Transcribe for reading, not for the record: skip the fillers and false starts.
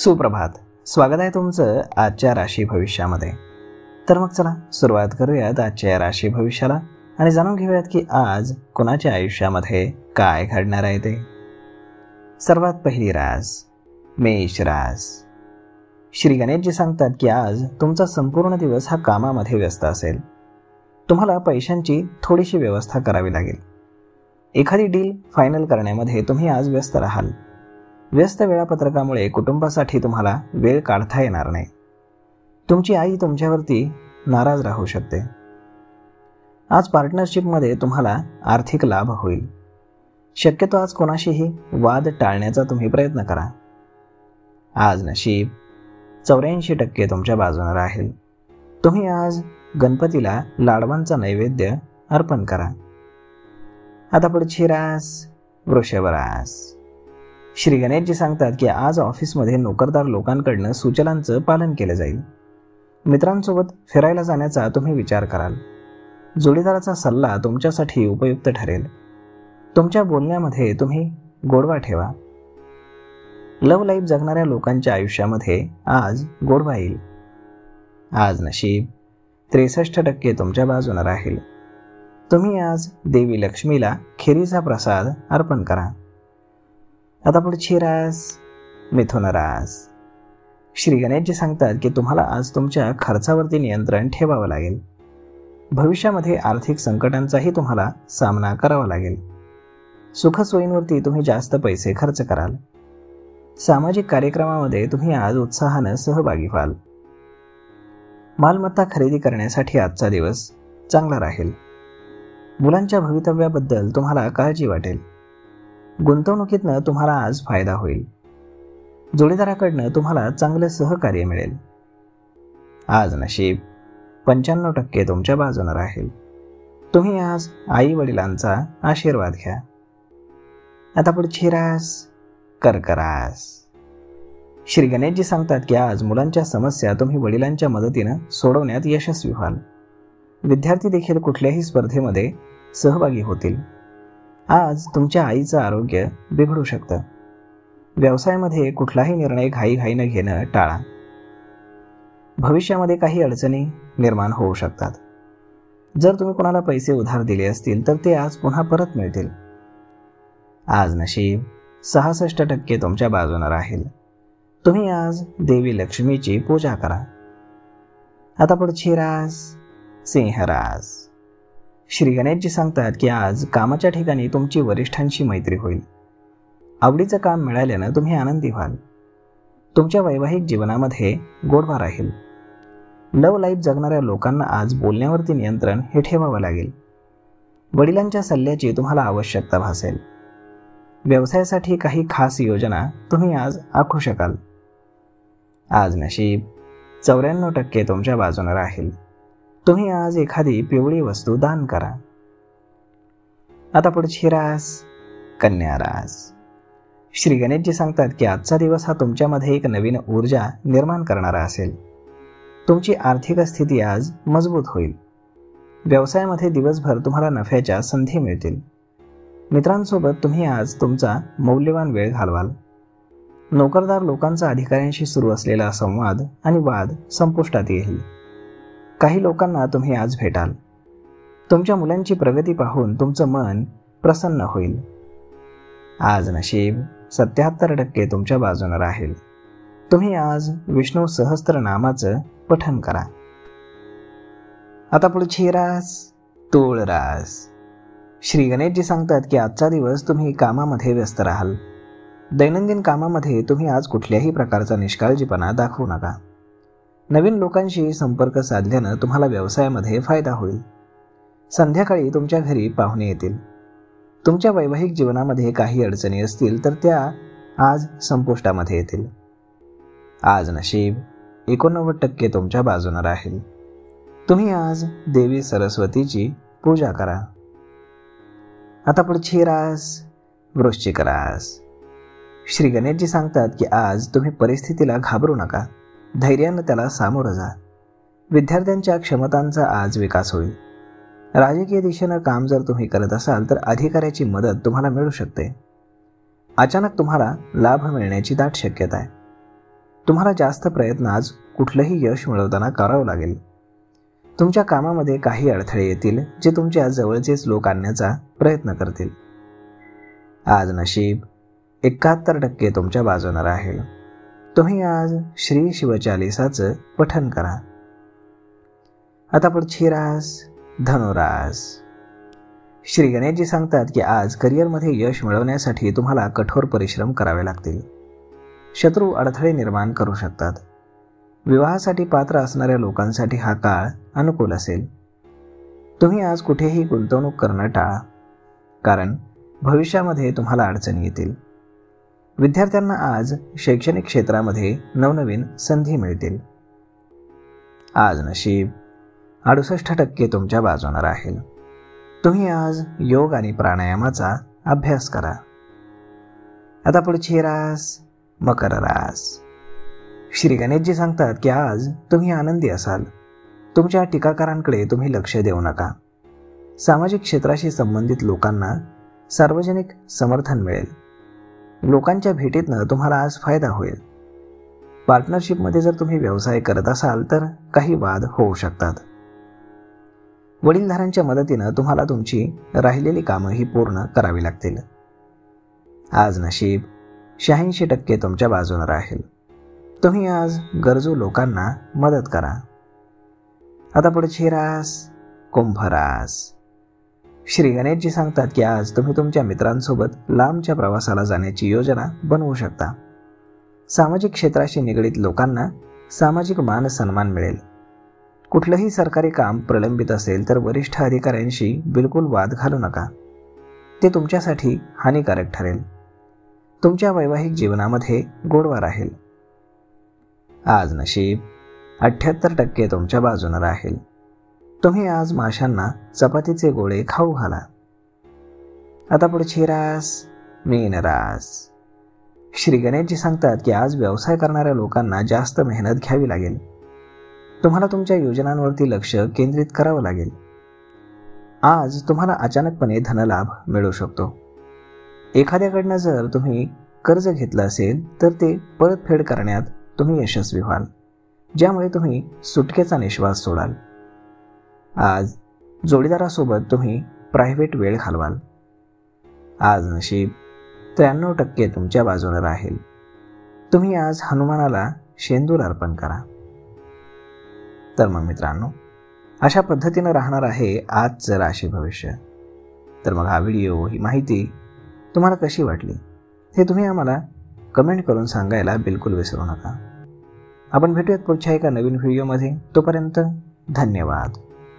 सुप्रभात. स्वागत आहे तुमचं आजच्या राशी भविष्यामध्ये. तर मग चला सुरुवात करूयात आजच्या राशी भविष्याला आणि जाणून घेऊयात की आज कोणाच्या आयुष्यामध्ये काय घडणार आहे ते. सर्वात पहिली रास मेष रास. श्री गणेशजी सांगतात की आज तुमचा संपूर्ण दिवस हा कामामध्ये व्यस्त असेल. तुम्हाला पैशांची थोडीशी व्यवस्था करावी लागेल. एखादी डील फायनल करण्यामध्ये तुम्ही आज व्यस्त राहाल. व्यस्त वेळापत्रकामुळे कुटुंबासाठी तुम्हाला वेळ काढता येणार नाही. तुमची आई तुमच्यावरती नाराज राहू शकते. आज पार्टनरशिपमध्ये तुम्हाला आर्थिक लाभ होईल. शक्यतो आज कोणाशीही वाद टाळण्याचा तुम्ही प्रयत्न करा. आज नशीब 84% तुमच्या बाजूने राहील. तुम्ही आज गणपतीला लाडवांचा नैवेद्य अर्पण करा. आता पुढची रास वृषभ रास. श्री गणेशजी सांगतात की आज ऑफिसमध्ये नोकरदार लोकांकडनं सूचनांचं पालन केलं जाईल. मित्रांसोबत फिरायला जाण्याचा तुम्ही विचार कराल. जोडीदाराचा सल्ला तुमच्यासाठी उपयुक्त ठरेल. तुमच्या बोलण्यामध्ये तुम्ही गोडवा ठेवा. लव्ह लाईफ जगणाऱ्या लोकांच्या आयुष्यामध्ये आज गोडवा येईल. आज नशीब 63% तुमच्या बाजूने राहील. तुम्ही आज देवी लक्ष्मीला खिरीचा प्रसाद अर्पण करा. आता पुढची रास मिथुन रास. श्री गणेशजी सांगतात की तुम्हाला आज तुमच्या खर्चावरती नियंत्रण ठेवावं लागेल. भविष्यामध्ये आर्थिक संकटांचाही तुम्हाला सामना करावा लागेल. सुखसोयींवरती तुम्ही जास्त पैसे खर्च कराल. सामाजिक कार्यक्रमामध्ये तुम्ही आज उत्साहानं सहभागी व्हाल. मालमत्ता खरेदी करण्यासाठी आजचा दिवस चांगला राहील. मुलांच्या भवितव्याबद्दल तुम्हाला काळजी वाटेल. गुंतवणुकीतनं तुम्हाला आज फायदा होईल. जोडीदाराकडनं तुम्हाला चांगलं सहकार्य मिळेल. आज नशीब 95% तुमच्या बाजूने राहील. तुम्ही आज आई वडिलांचा आशीर्वाद घ्या. आता पुढची रास कर्क रास. श्री गणेशजी सांगतात की आज मुलांच्या समस्या तुम्ही वडिलांच्या मदतीनं सोडवण्यात यशस्वी व्हाल. विद्यार्थी देखील कुठल्याही स्पर्धेमध्ये सहभागी होतील. आज तुमच्या आईचं आरोग्य बिघडू शकतं. व्यवसायामध्ये कुठलाही निर्णय घाईघाईनं घेणं टाळा. भविष्यामध्ये काही अडचणी निर्माण होऊ शकतात. जर तुम्ही कोणाला पैसे उधार दिले असतील तर ते आज पुन्हा परत मिळतील. आज नशीब 66% तुमच्या बाजूने राहील. तुम्ही आज देवी लक्ष्मीची पूजा करा. आता पुढची रास सिंह रास. श्री गणेशजी सांगतात की आज कामाच्या ठिकाणी तुमची वरिष्ठांशी मैत्री होईल. आवडीचं काम मिळाल्यानं तुम्ही आनंदी व्हाल. तुमच्या वैवाहिक जीवनामध्ये गोडवा राहील. लव्ह लाईफ जगणाऱ्या लोकांना आज बोलण्यावरती नियंत्रण हे ठेवावं लागेल. वडिलांच्या सल्ल्याची तुम्हाला आवश्यकता भासेल. व्यवसायासाठी काही खास योजना तुम्ही आज आखू शकाल. आज नशीब 94% तुमच्या बाजूने राहील. तुम्ही आज एखादी पिवळी वस्तू दान करा. आता पुढची रास कन्या रास. श्री गणेशजी सांगतात की आजचा दिवस हा तुमच्यामध्ये एक नवीन ऊर्जा निर्माण करणारा असेल. तुमची आर्थिक स्थिती आज मजबूत होईल. व्यवसायामध्ये दिवसभर तुम्हाला नफ्याच्या संधी मिळतील. मित्रांसोबत तुम्ही आज तुमचा मौल्यवान वेळ घालवाल. नोकरदार लोकांचा अधिकाऱ्यांशी सुरू असलेला संवाद आणि वाद संपुष्टात येईल. काही लोकांना तुम्ही आज भेटाल. तुमच्या मुलांची प्रगती पाहून तुमचं मन प्रसन्न होईल. आज नशीब 77% तुमच्या बाजूने राहील. तुम्ही आज विष्णू सहस्त्रनामाचं पठण करा. आता पुढची रास तूळ रास. श्री गणेशजी सांगतात की आजचा दिवस तुम्ही कामामध्ये व्यस्त राहाल. दैनंदिन कामामध्ये तुम्ही आज कुठल्याही प्रकारचा निष्काळजीपणा दाखवू नका. नवीन लोकांशी संपर्क साधल्यानं तुम्हाला व्यवसायामध्ये फायदा होईल. संध्याकाळी तुमच्या घरी पाहुणे येतील. तुमच्या वैवाहिक जीवनामध्ये काही अडचणी असतील तर त्या आज संपुष्टामध्ये येतील. आज नशीब 89% तुमच्या बाजूने राहील. तुम्ही आज देवी सरस्वतीची पूजा करा. आता पुढची रास वृश्चिक रास. श्री गणेशजी सांगतात की आज तुम्ही परिस्थितीला घाबरू नका. धैर्यानं त्याला सामोरं जा. विद्यार्थ्यांच्या क्षमतांचा आज विकास होईल. राजकीय दिशेनं काम जर तुम्ही करत असाल तर अधिकाऱ्याची मदत तुम्हाला मिळू शकते. अचानक तुम्हाला लाभ मिळण्याची दाट शक्यता आहे. तुम्हाला जास्त प्रयत्न आज कुठलंही यश मिळवताना करावं लागेल. तुमच्या कामामध्ये काही अडथळे येतील जे तुमच्या जवळचेच लोक आणण्याचा प्रयत्न करतील. आज नशीब 71% तुमच्या बाजूने राहील. तुम्ही आज श्री शिवचालिसाचं पठण करा. आता पुढची रास धनुरास. श्री गणेशजी सांगतात की आज करिअरमध्ये यश मिळवण्यासाठी तुम्हाला कठोर परिश्रम करावे लागतील. शत्रू अडथळे निर्माण करू शकतात. विवाहासाठी पात्र असणाऱ्या लोकांसाठी हा काळ अनुकूल असेल. तुम्ही आज कुठेही गुंतवणूक करणं टाळा, कारण भविष्यामध्ये तुम्हाला अडचणी येतील. विद्यार्थ्यांना आज शैक्षणिक क्षेत्रामध्ये नवनवीन संधी मिळतील. आज नशीब 68% तुमच्या बाजूने राहील. तुम्ही आज योग आणि प्राणायामाचा अभ्यास करा. आता पुढची रास मकर रास. श्री गणेशजी सांगतात की आज तुम्ही आनंदी असाल. तुमच्या टीकाकारांकडे तुम्ही लक्ष देऊ नका. सामाजिक क्षेत्राशी संबंधित लोकांना सार्वजनिक समर्थन मिळेल. लोकांच्या भेटीतनं तुम्हाला आज फायदा होईल. पार्टनरशिपमध्ये जर तुम्ही व्यवसाय करत असाल तर काही वाद होऊ शकतात. वडीलधाऱ्यांच्या मदतीनं तुम्हाला तुमची राहिलेली कामंही पूर्ण करावी लागतील. आज नशीब 86% तुमच्या बाजूने राहील. तुम्ही आज गरजू लोकांना मदत करा. आता पुढची रास कुंभ रास. श्री गणेशजी सांगतात की आज तुम्ही तुमच्या मित्रांसोबत लांबच्या प्रवासाला जाण्याची योजना बनवू शकता. सामाजिक क्षेत्राशी निगडीत लोकांना सामाजिक मान सन्मान मिळेल. कुठलंही सरकारी काम प्रलंबित असेल तर वरिष्ठ अधिकाऱ्यांशी बिलकुल वाद घालू नका. ते तुमच्यासाठी हानिकारक ठरेल. तुमच्या वैवाहिक जीवनामध्ये गोडवा राहील. आज नशीब 78% तुमच्या बाजूने राहील. तुम्ही आज माशांना चपातीचे गोळे खाऊ घाला. आता पुढची रास मीन रास. श्री गणेशजी सांगतात की आज व्यवसाय करणाऱ्या लोकांना जास्त मेहनत घ्यावी लागेल. तुम्हाला तुमच्या योजनांवरती लक्ष केंद्रित करावं लागेल. आज तुम्हाला अचानकपणे धनलाभ मिळू शकतो. एखाद्याकडनं जर तुम्ही कर्ज घेतलं असेल तर ते परतफेड करण्यात तुम्ही यशस्वी व्हाल, ज्यामुळे तुम्ही सुटकेचा निश्वास सोडाल. आज जोडीदारासोबत तुम्ही प्रायव्हेट वेळ घालवाल. आज नशीब 93% तुमच्या बाजूने राहील. तुम्ही आज हनुमानाला शेंदूर अर्पण करा. तर मग मित्रांनो, अशा पद्धतीनं राहणार आहे आजचं राशी भविष्य. तर मग हा व्हिडिओ, ही माहिती तुम्हाला कशी वाटली हे तुम्ही आम्हाला कमेंट करून सांगायला बिलकुल विसरू नका. आपण भेटूयात पुढच्या एका नवीन व्हिडिओमध्ये. तोपर्यंत धन्यवाद.